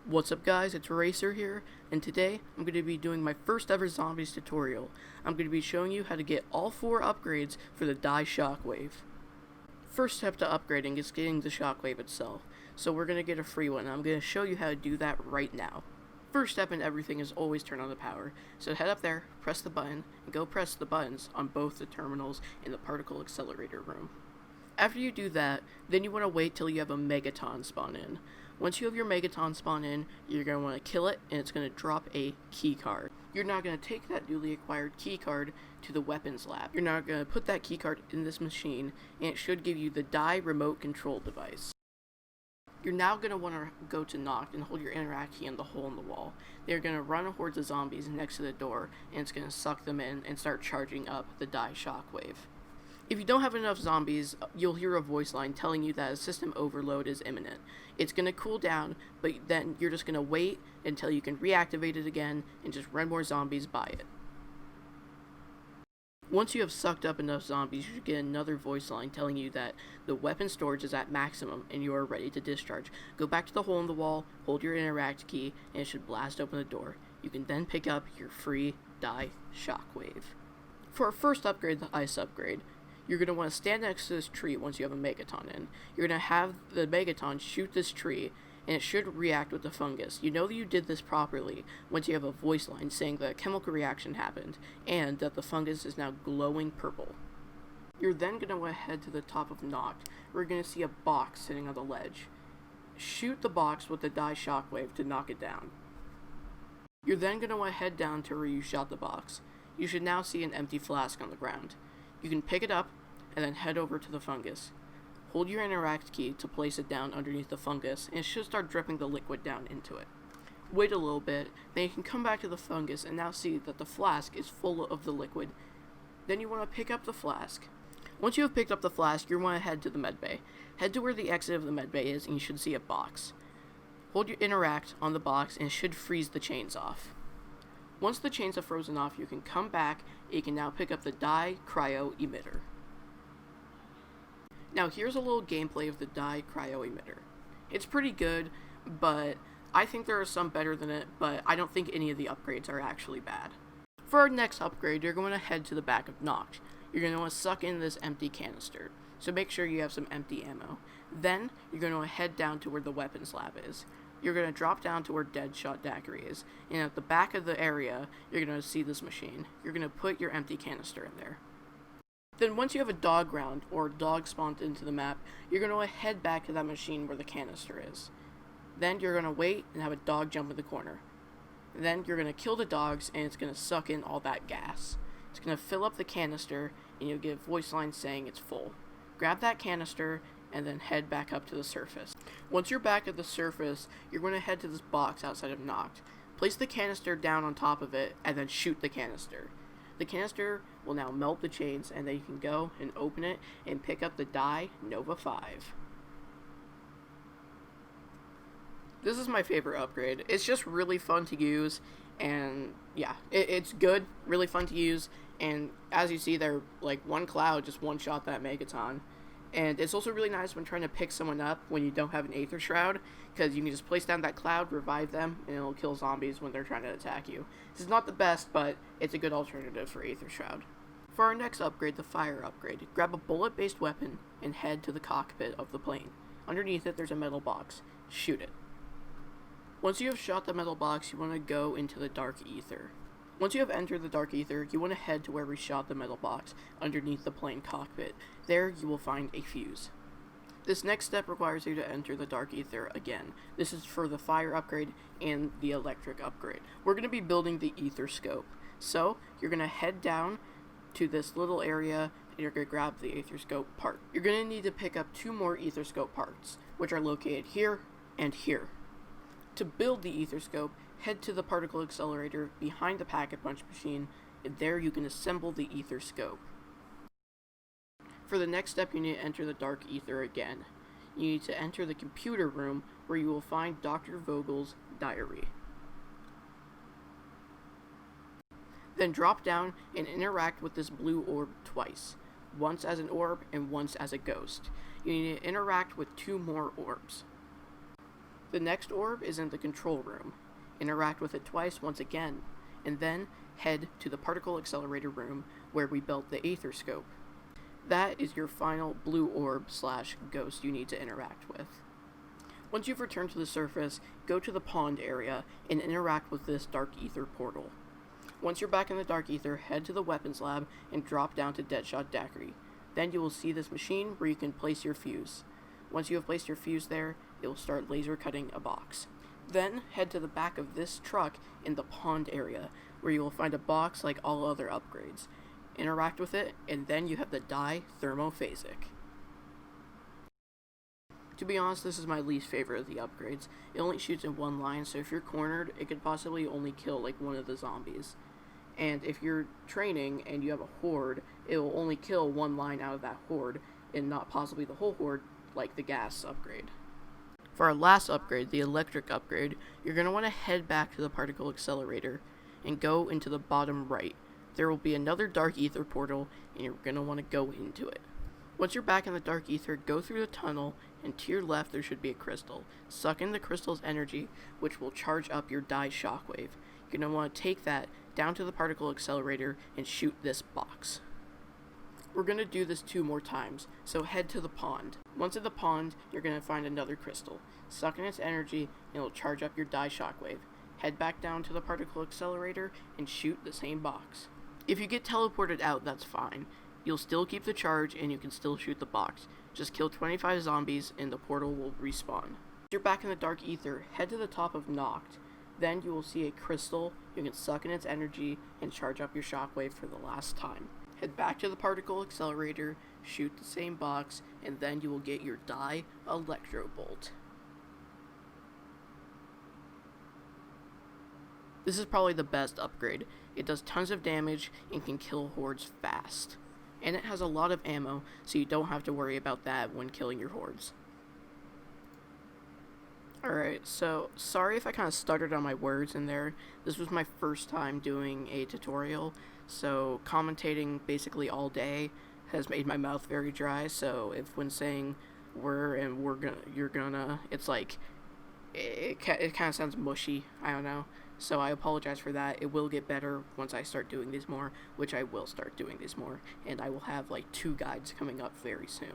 What's up guys, it's Racer here, and today I'm going to be doing my first ever zombies tutorial. I'm going to be showing you how to get all 4 upgrades for the D.I.E Shockwave. First step to upgrading is getting the Shockwave itself, so we're going to get a free one, and I'm going to show you how to do that right now. First step in everything is always turn on the power, so head up there, press the button, and go press the buttons on both the terminals in the particle accelerator room. After you do that, then you want to wait till you have a Megaton spawn in. Once you have your Megaton spawn in, you're going to want to kill it, and it's going to drop a key card. You're now going to take that newly acquired key card to the weapons lab. You're now going to put that key card in this machine, and it should give you the D.I.E remote control device. You're now going to want to go to Knocked and hold your interact key on the hole in the wall. They're going to run hordes of zombies next to the door, and it's going to suck them in and start charging up the D.I.E Shockwave. If you don't have enough zombies, you'll hear a voice line telling you that a system overload is imminent. It's going to cool down, but then you're just going to wait until you can reactivate it again and just run more zombies by it. Once you have sucked up enough zombies, you should get another voice line telling you that the weapon storage is at maximum and you are ready to discharge. Go back to the hole in the wall, hold your interact key, and it should blast open the door. You can then pick up your free D.I.E Shockwave. For our first upgrade, the ice upgrade, you're going to want to stand next to this tree once you have a Megaton in. You're going to have the Megaton shoot this tree, and it should react with the fungus. You know that you did this properly once you have a voice line saying that a chemical reaction happened, and that the fungus is now glowing purple. You're then going to want to head to the top of Knocked, where you're going to see a box sitting on the ledge. Shoot the box with the D.I.E Shockwave to knock it down. You're then going to want to head down to where you shot the box. You should now see an empty flask on the ground. You can pick it up, and then head over to the fungus. Hold your interact key to place it down underneath the fungus, and it should start dripping the liquid down into it. Wait a little bit, then you can come back to the fungus and now see that the flask is full of the liquid. Then you want to pick up the flask. Once you have picked up the flask, you want to head to the medbay. Head to where the exit of the medbay is, and you should see a box. Hold your interact on the box, and it should freeze the chains off. Once the chains have frozen off, you can come back, and you can now pick up the D.I.E Cryo Emitter. Now here's a little gameplay of the D.I.E Cryo Emitter. It's pretty good, but I think there are some better than it, but I don't think any of the upgrades are actually bad. For our next upgrade, you're going to head to the back of Knocked. You're going to want to suck in this empty canister, so make sure you have some empty ammo. Then, you're going to want to head down to where the weapons lab is. You're going to drop down to where Deadshot Daiquiri is, and at the back of the area, you're going to see this machine. You're going to put your empty canister in there. Then once you have a dog round, or dog spawned into the map, you're going to head back to that machine where the canister is. Then you're going to wait and have a dog jump in the corner. Then you're going to kill the dogs, and it's going to suck in all that gas. It's going to fill up the canister, and you'll get a voice line saying it's full. Grab that canister, and then head back up to the surface. Once you're back at the surface, you're going to head to this box outside of Knocked. Place the canister down on top of it, and then shoot the canister. The canister will now melt the chains, and then you can go and open it and pick up the D.I.E Nova 5. This is my favorite upgrade. It's just really fun to use, and yeah, it's good, really fun to use, and as you see there, like one cloud just one-shot that Megaton. And it's also really nice when trying to pick someone up when you don't have an Aether Shroud, because you can just place down that cloud, revive them, and it'll kill zombies when they're trying to attack you. This is not the best, but it's a good alternative for Aether Shroud. For our next upgrade, the fire upgrade, grab a bullet-based weapon and head to the cockpit of the plane. Underneath it, there's a metal box. Shoot it. Once you have shot the metal box, you want to go into the dark ether. Once you have entered the dark ether, you want to head to where we shot the metal box, underneath the plane cockpit. There, you will find a fuse. This next step requires you to enter the dark ether again. This is for the fire upgrade and the electric upgrade. We're going to be building the ether scope. So, you're going to head down to this little area, and you're going to grab the ether scope part. You're going to need to pick up 2 more ether scope parts, which are located here and here. To build the ether scope, head to the particle accelerator behind the packet punch machine, and there you can assemble the ether scope. For the next step, you need to enter the dark ether again. You need to enter the computer room where you will find Dr. Vogel's diary. Then drop down and interact with this blue orb twice, once as an orb and once as a ghost. You need to interact with 2 more orbs. The next orb is in the control room. Interact with it twice once again, and then head to the particle accelerator room where we built the Aether Scope. That is your final blue orb / ghost you need to interact with. Once you've returned to the surface, go to the pond area and interact with this Dark Aether portal. Once you're back in the Dark Aether, head to the weapons lab and drop down to Deadshot Daiquiri. Then you will see this machine where you can place your fuse. Once you have placed your fuse there, it will start laser cutting a box. Then head to the back of this truck in the pond area, where you will find a box like all other upgrades. Interact with it, and then you have the D.I.E Thermophasic. To be honest, this is my least favorite of the upgrades. It only shoots in one line, so if you're cornered, it could possibly only kill like one of the zombies. And if you're training and you have a horde, it will only kill one line out of that horde, and not possibly the whole horde, like the gas upgrade. For our last upgrade, the electric upgrade, you're going to want to head back to the particle accelerator and go into the bottom right. There will be another Dark Aether portal, and you're going to want to go into it. Once you're back in the Dark Aether, go through the tunnel, and to your left there should be a crystal. Suck in the crystal's energy, which will charge up your D.I.E Shockwave. You're going to want to take that down to the particle accelerator and shoot this box. We're going to do this 2 more times, so head to the pond. Once at the pond, you're going to find another crystal. Suck in its energy, and it'll charge up your D.I.E Shockwave. Head back down to the particle accelerator and shoot the same box. If you get teleported out, that's fine. You'll still keep the charge, and you can still shoot the box. Just kill 25 zombies, and the portal will respawn. Once you're back in the Dark Aether, head to the top of Noct. Then you will see a crystal. You can suck in its energy and charge up your shockwave for the last time. Head back to the particle accelerator, shoot the same box, and then you will get your D.I.E Electro Bolt. This is probably the best upgrade. It does tons of damage and can kill hordes fast. And it has a lot of ammo, so you don't have to worry about that when killing your hordes. Alright, so sorry if I kind of stuttered on my words in there. This was my first time doing a tutorial, so commentating basically all day has made my mouth very dry, so if when saying you're gonna, it's like, it kind of sounds mushy, I don't know. So I apologize for that. It will get better once I start doing these more, which I will start doing these more, and I will have like 2 guides coming up very soon.